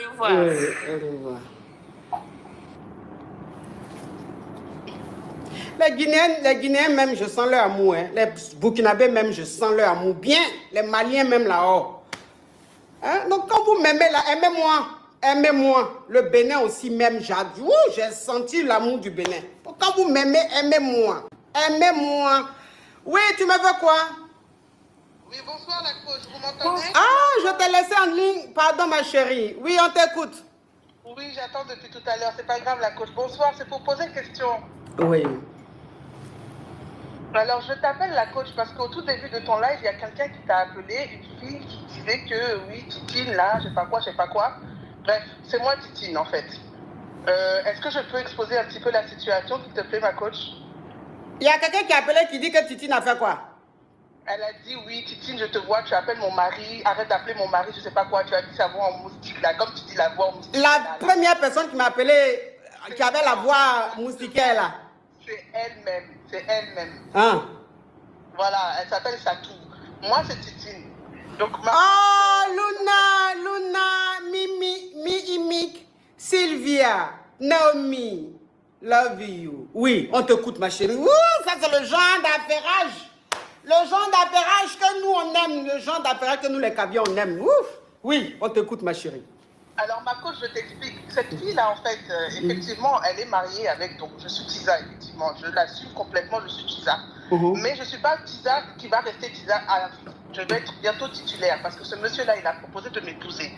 Au revoir. Oui, au revoir. Les Guinéens même, je sens leur amour. Hein. Les Burkinabés même, je sens leur amour. Bien, les Maliens même là-haut. Hein? Donc quand vous m'aimez là, aimez-moi. Aimez-moi. Le Bénin aussi même, j'ai senti l'amour du Bénin. Donc, quand vous m'aimez, aimez-moi. Aimez-moi. Oui, tu me veux quoi? Oui, bonsoir la coach, vous m'entendez? Ah, je t'ai laissé en ligne. Pardon ma chérie. Oui, on t'écoute. Oui, j'attends depuis tout à l'heure, c'est pas grave la coach. Bonsoir, c'est pour poser une question. Oui. Alors, je t'appelle la coach parce qu'au tout début de ton live, il y a quelqu'un qui t'a appelé, une fille qui disait que oui, Titine, là, je sais pas quoi. Bref, c'est moi Titine en fait. Est-ce que je peux exposer un petit peu la situation, s'il te plaît, ma coach? Il y a quelqu'un qui a appelé qui dit que Titine a fait quoi? Elle a dit oui, Titine, je te vois, tu appelles mon mari, arrête d'appeler mon mari, je sais pas quoi, tu as dit sa voix en moustique là, comme tu dis la voix en moustique. La première personne qui m'a appelé, qui avait la voix moustiquaire là. C'est elle-même, c'est elle-même. Hein? Voilà, elle s'appelle Satou. Moi, c'est Titine. Donc, Oh, Luna, Mimi, Imik, Sylvia, Naomi, love you. Oui, on t'écoute ma chérie. Ouh, ça c'est le genre d'affairage. Le genre d'affairage que nous on aime, le genre d'affairage que nous les cavions on aime. Ouf. Oui, on t'écoute ma chérie. Alors ma coach, je t'explique. Cette fille-là, en fait, effectivement, elle est mariée avec, donc je suis Tisa, effectivement. Je l'assume complètement, je suis Tisa. Mais je ne suis pas Tisa qui va rester Tisa à la vie. Je vais être bientôt titulaire parce que ce monsieur-là, il a proposé de m'épouser.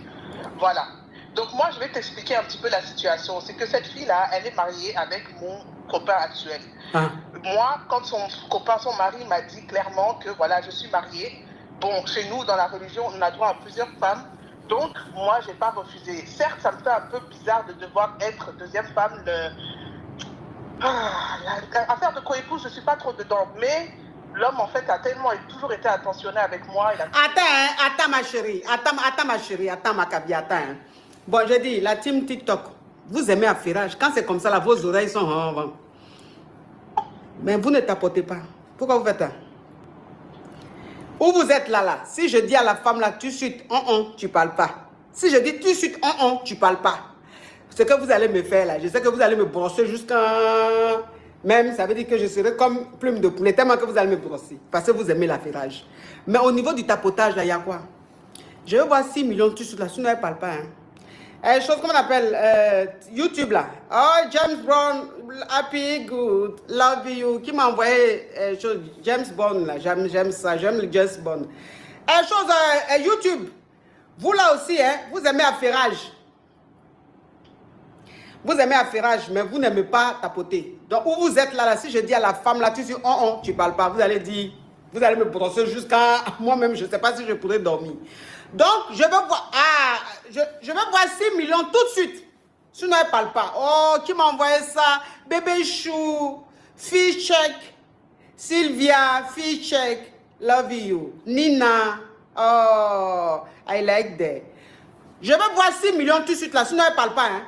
Voilà. Donc moi, je vais t'expliquer un petit peu la situation. C'est que cette fille-là, elle est mariée avec mon copain actuel. Moi, quand son copain, son mari m'a dit clairement que voilà, je suis mariée. Bon, chez nous, dans la religion, on a droit à plusieurs femmes. Donc, moi, je n'ai pas refusé. Certes, ça me fait un peu bizarre de devoir être deuxième femme. L'affaire de co-épouse, je ne suis pas trop dedans. Mais l'homme, en fait, a toujours été attentionné avec moi. Attends, ma chérie. Attends, ma chérie. Attends, ma cabia. Attends. Hein. Bon, je dis, la team TikTok, vous aimez affairage. Quand c'est comme ça, là, vos oreilles sont... Mais vous ne tapotez pas. Pourquoi vous faites ça? Où vous êtes là, si je dis à la femme là, tu suites, tu parles pas. Si je dis tu suites, tu parles pas. Ce que vous allez me faire là, je sais que vous allez me brosser jusqu'à... Même, ça veut dire que je serai comme plume de poulet, tellement que vous allez me brosser. Parce que vous aimez l'affairage. Mais au niveau du tapotage, là, il y a quoi? Je veux voir 6 millions, tu suites là, sinon elle ne parle pas. Chose qu'on appelle YouTube là. Oh, James Brown, happy, good, love you. Qui m'a envoyé James Bond là. J'aime ça, j'aime le James Bond. YouTube. Vous là aussi, hein, vous aimez affairage. Vous aimez affairage, mais vous n'aimez pas tapoter. Donc, où vous êtes là, si je dis à la femme là, tu dis tu parles pas. Vous allez dire, vous allez me brosser jusqu'à moi-même, je ne sais pas si je pourrais dormir. Donc, je veux voir, je veux voir 6 millions tout de suite. Sinon, elle ne parle pas. Oh, qui m'a envoyé ça? Bébé Chou, Fish Check, Sylvia, Fish Check, love you. Nina, oh, I like that. Je veux voir 6 millions tout de suite là, sinon elle ne parle pas. Hein.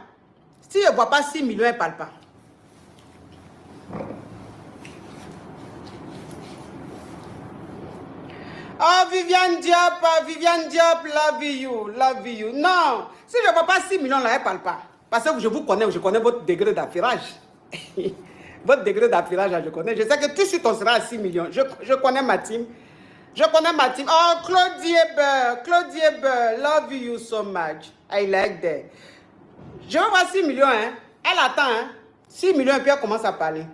Si elle ne voit pas 6 millions, elle ne parle pas. Oh, Viviane Diop, love you. Non, si je ne vois pas 6 millions là, elle ne parle pas. Parce que je vous connais, je connais votre degré d'affairage. Votre degré d'affairage, je connais. Je sais que tout de suite, on sera à 6 millions. Je connais ma team. Oh, Claudie Eber, love you so much. I like that. Je veux voir 6 millions, hein. Elle attend, hein. 6 millions et puis elle commence à parler.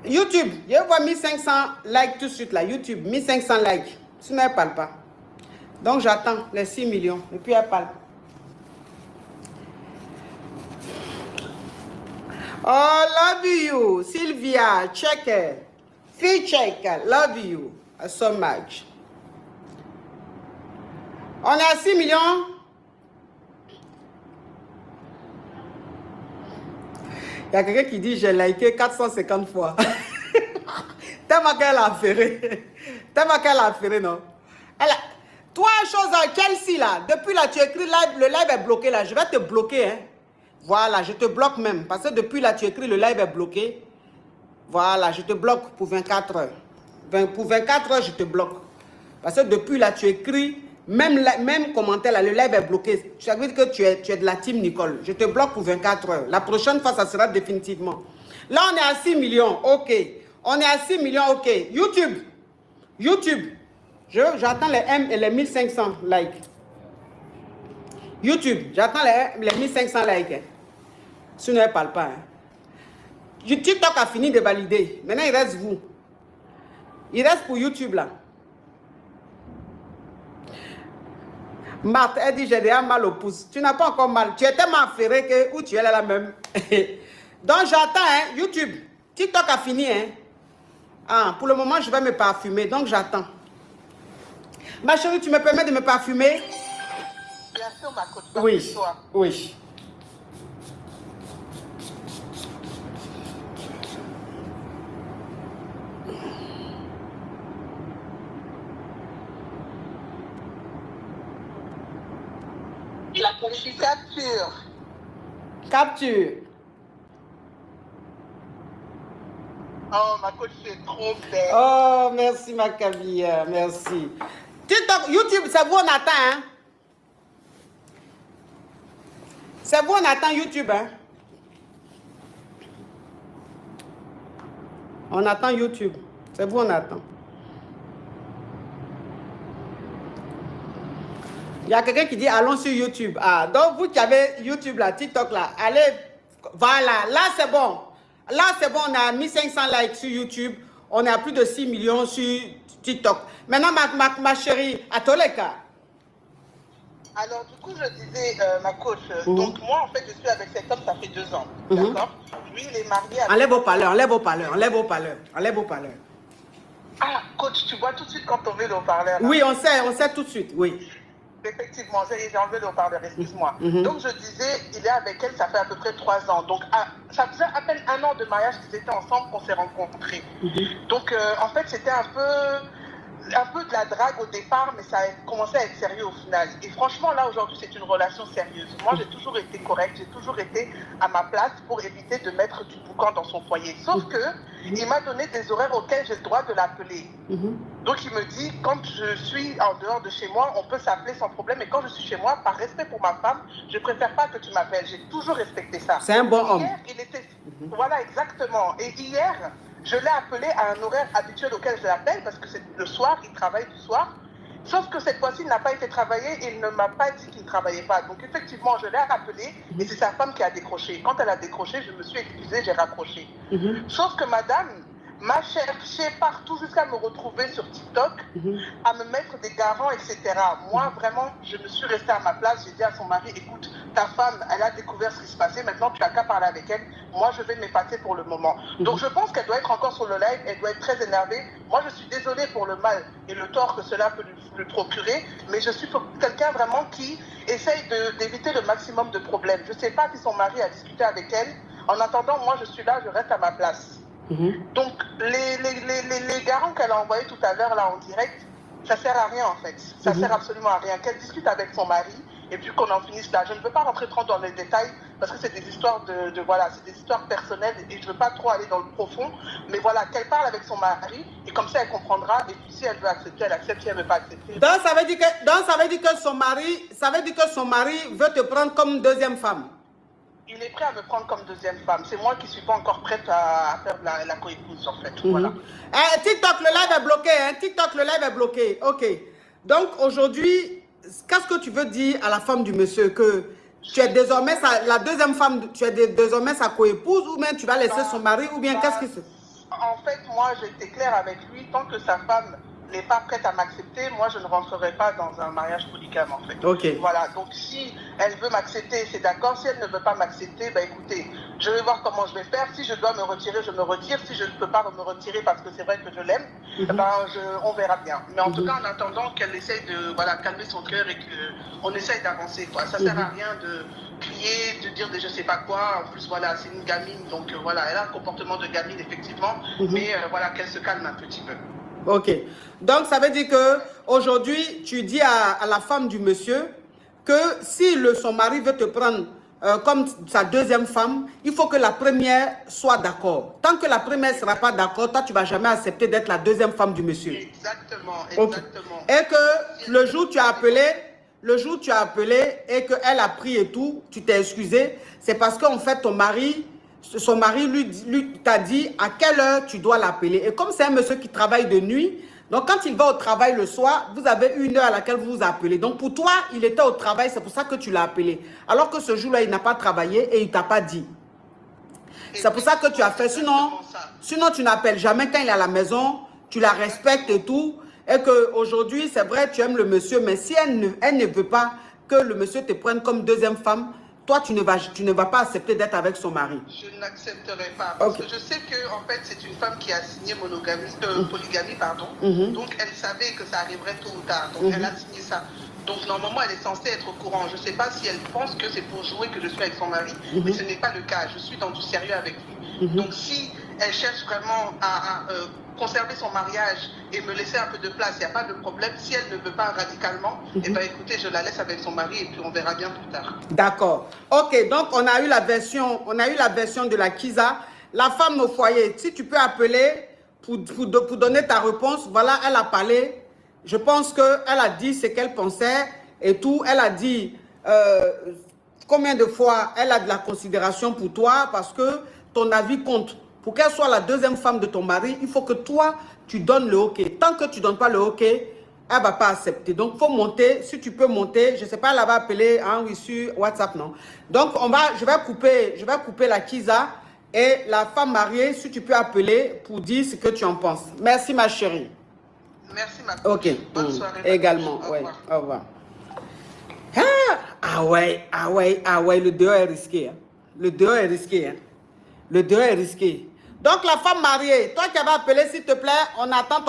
YouTube, je vois 1500 likes tout de suite là. YouTube, 1500 likes. Sinon, elle ne parle pas. Donc, j'attends les 6 millions. Et puis, elle parle. Oh, love you. Sylvia, check it. Fee check. Love you so much. On est à 6 millions. Il y a quelqu'un qui dit j'ai liké 450 fois. Tellement qu'elle a affairé. Tellement qu'elle a affairé, non? Toi, Chelsea, là, depuis là, tu écris live, le live est bloqué, là. Je vais te bloquer, hein. Voilà, je te bloque même. Parce que depuis là, tu écris le live est bloqué. Voilà, je te bloque pour 24 heures. Pour 24 heures, je te bloque. Parce que depuis là, tu écris même commentaire, là, le live est bloqué. Ça veut dire que tu es de la team Nicole. Je te bloque pour 24 heures. La prochaine fois, ça sera définitivement. Là, on est à 6 millions. OK. On est à 6 millions. OK. YouTube. YouTube. J'attends les M et les 1500 likes. YouTube. J'attends les 1500 likes. Hein. Sinon, elle ne parle pas. Hein. TikTok a fini de valider. Maintenant, il reste vous. Il reste pour YouTube, là. Marthe, elle dit, j'ai déjà mal au pouce. Tu n'as pas encore mal. Tu es tellement affairé que où tu es là même. Donc, j'attends, hein, YouTube. TikTok a fini, hein. Ah, pour le moment, je vais me parfumer. Donc, j'attends. Ma chérie, tu me permets de me parfumer? Bien sûr, ma coach. Oui, oui. Je suis capture. Capture. Oh, ma coach, c'est trop belle. Oh, merci, ma Camille. Merci. TikTok, YouTube, c'est vous, on attend, hein? C'est vous, on attend YouTube, hein? On attend YouTube. C'est vous, on attend. Il y a quelqu'un qui dit allons sur YouTube. Ah, donc vous qui avez YouTube là, TikTok là, allez, voilà, là c'est bon. Là c'est bon, on a 1500 likes sur YouTube. On est à plus de 6 millions sur TikTok. Maintenant, ma chérie, à tous les cas. Alors, du coup, je disais, ma coach, donc moi, en fait, je suis avec cet homme, ça fait 2 ans. D'accord? Lui, il est marié avec... Enlève vos parleurs, enlève vos parleurs, enlève vos parleurs, enlève vos parleurs. Ah, coach, tu vois tout de suite quand on met le haut-parleur. Oui, on sait tout de suite, oui. Effectivement, j'ai enlevé le haut-parleur, excuse-moi. Donc, je disais, il est avec elle, ça fait à peu près 3 ans. Donc, ça faisait à peine 1 an de mariage qu'ils étaient ensemble qu'on s'est rencontrés. Donc, en fait, c'était un peu de la drague au départ, mais ça a commencé à être sérieux au final. Et franchement, là, aujourd'hui, c'est une relation sérieuse. Moi, j'ai toujours été correcte, j'ai toujours été à ma place pour éviter de mettre du boucan dans son foyer. Sauf que il m'a donné des horaires auxquels j'ai le droit de l'appeler. Donc, il me dit, quand je suis en dehors de chez moi, on peut s'appeler sans problème. Et quand je suis chez moi, par respect pour ma femme, je préfère pas que tu m'appelles. J'ai toujours respecté ça. C'est un bon homme. Hier, il était... Voilà, exactement. Et hier... je l'ai appelé à un horaire habituel auquel je l'appelle parce que c'est le soir, il travaille du soir. Sauf que cette fois-ci, il n'a pas été travaillé et il ne m'a pas dit qu'il ne travaillait pas. Donc effectivement, je l'ai appelé et c'est sa femme qui a décroché. Quand elle a décroché, je me suis excusée, j'ai raccroché. Sauf que madame m'a cherché partout jusqu'à me retrouver sur TikTok, à me mettre des garants, etc. Moi, vraiment, je me suis restée à ma place. J'ai dit à son mari, écoute, ta femme, elle a découvert ce qui se passait. Maintenant, tu n'as qu'à parler avec elle. Moi, je vais m'épater pour le moment. Donc, je pense qu'elle doit être encore sur le live. Elle doit être très énervée. Moi, je suis désolée pour le mal et le tort que cela peut lui procurer. Mais je suis quelqu'un vraiment qui essaye d'éviter le maximum de problèmes. Je ne sais pas si son mari a discuté avec elle. En attendant, moi, je suis là, je reste à ma place. Donc, les garants qu'elle a envoyés tout à l'heure, là, en direct, ça sert à rien, en fait. Ça sert absolument à rien. Qu'elle discute avec son mari, et puis qu'on en finisse là. Je ne veux pas rentrer trop dans les détails, parce que c'est des histoires voilà, c'est des histoires personnelles, et je ne veux pas trop aller dans le profond. Mais voilà, qu'elle parle avec son mari, et comme ça, elle comprendra, et puis si elle veut accepter, elle accepte, si elle ne veut pas accepter. Donc, ça veut dire que son mari veut te prendre comme deuxième femme. Il est prêt à me prendre comme deuxième femme. C'est moi qui ne suis pas encore prête à faire la coépouse, en fait. Voilà. TikTok, le live est bloqué. Hein? TikTok, le live est bloqué. OK. Donc, aujourd'hui, qu'est-ce que tu veux dire à la femme du monsieur? Que tu es désormais la deuxième femme, tu es désormais sa coépouse, ou bien tu vas laisser son mari, ou bien qu'est-ce que c'est? En fait, moi, j'étais claire avec lui. Tant que sa femme n'est pas prête à m'accepter, moi, je ne rentrerai pas dans un mariage polygame, en fait. OK. Voilà, donc si elle veut m'accepter, c'est d'accord. Si elle ne veut pas m'accepter, ben écoutez, je vais voir comment je vais faire. Si je dois me retirer, je me retire. Si je ne peux pas me retirer parce que c'est vrai que je l'aime, on verra bien. Mais en tout cas, en attendant qu'elle essaye de calmer son cœur et qu'on essaye d'avancer, quoi. Ça ne sert à rien de crier, de dire des je sais pas quoi. En plus, voilà, c'est une gamine, donc voilà, elle a un comportement de gamine, effectivement. Mais voilà, qu'elle se calme un petit peu. OK. Donc, ça veut dire que aujourd'hui, tu dis à la femme du monsieur que si son mari veut te prendre comme sa deuxième femme, il faut que la première soit d'accord. Tant que la première ne sera pas d'accord, toi, tu ne vas jamais accepter d'être la deuxième femme du monsieur. Exactement, Okay. exactement. Et que le jour où tu as appelé et qu'elle a pris et tout, tu t'es excusé, c'est parce qu'en fait, son mari lui t'a dit à quelle heure tu dois l'appeler. Et comme c'est un monsieur qui travaille de nuit, donc quand il va au travail le soir, vous avez une heure à laquelle vous vous appelez. Donc pour toi, il était au travail, c'est pour ça que tu l'as appelé. Alors que ce jour-là, il n'a pas travaillé et il ne t'a pas dit. C'est pour ça que tu as fait. Sinon tu n'appelles jamais quand il est à la maison, tu la respectes et tout. Et qu'aujourd'hui, c'est vrai, tu aimes le monsieur, mais si elle ne veut pas que le monsieur te prenne comme deuxième femme, toi, tu ne vas pas accepter d'être avec son mari. Je n'accepterai pas. Parce que je sais qu'en fait, c'est une femme qui a signé polygamie, pardon. Donc, elle savait que ça arriverait tôt ou tard. Donc, elle a signé ça. Donc, normalement, elle est censée être au courant. Je ne sais pas si elle pense que c'est pour jouer que je suis avec son mari, mais ce n'est pas le cas. Je suis dans du sérieux avec lui. Donc, si elle cherche vraiment à conserver son mariage et me laisser un peu de place, il n'y a pas de problème. Si elle ne veut pas radicalement, eh bien, écoutez, je la laisse avec son mari et puis on verra bien plus tard. D'accord. Ok, donc on a eu la version de la Kizza. La femme au foyer, si tu peux appeler pour donner ta réponse, voilà, elle a parlé. Je pense qu'elle a dit ce qu'elle pensait et tout. Elle a dit combien de fois elle a de la considération pour toi parce que ton avis compte. Pour qu'elle soit la deuxième femme de ton mari, il faut que toi, tu donnes le OK. Tant que tu ne donnes pas le OK, elle ne va pas accepter. Donc, il faut monter. Si tu peux monter, je ne sais pas, elle va appeler, hein, oui, sur WhatsApp, non. Donc, je vais couper la Kizza et la femme mariée, si tu peux appeler pour dire ce que tu en penses. Merci, ma chérie. Merci, ma coach. OK. Bonne soirée. Également, oui. Au revoir. Ah ouais, le dehors est risqué. Hein. Le dehors est risqué. Hein. Le dehors est risqué. Donc, la femme mariée, toi qui avais appelé, s'il te plaît, on attend ton...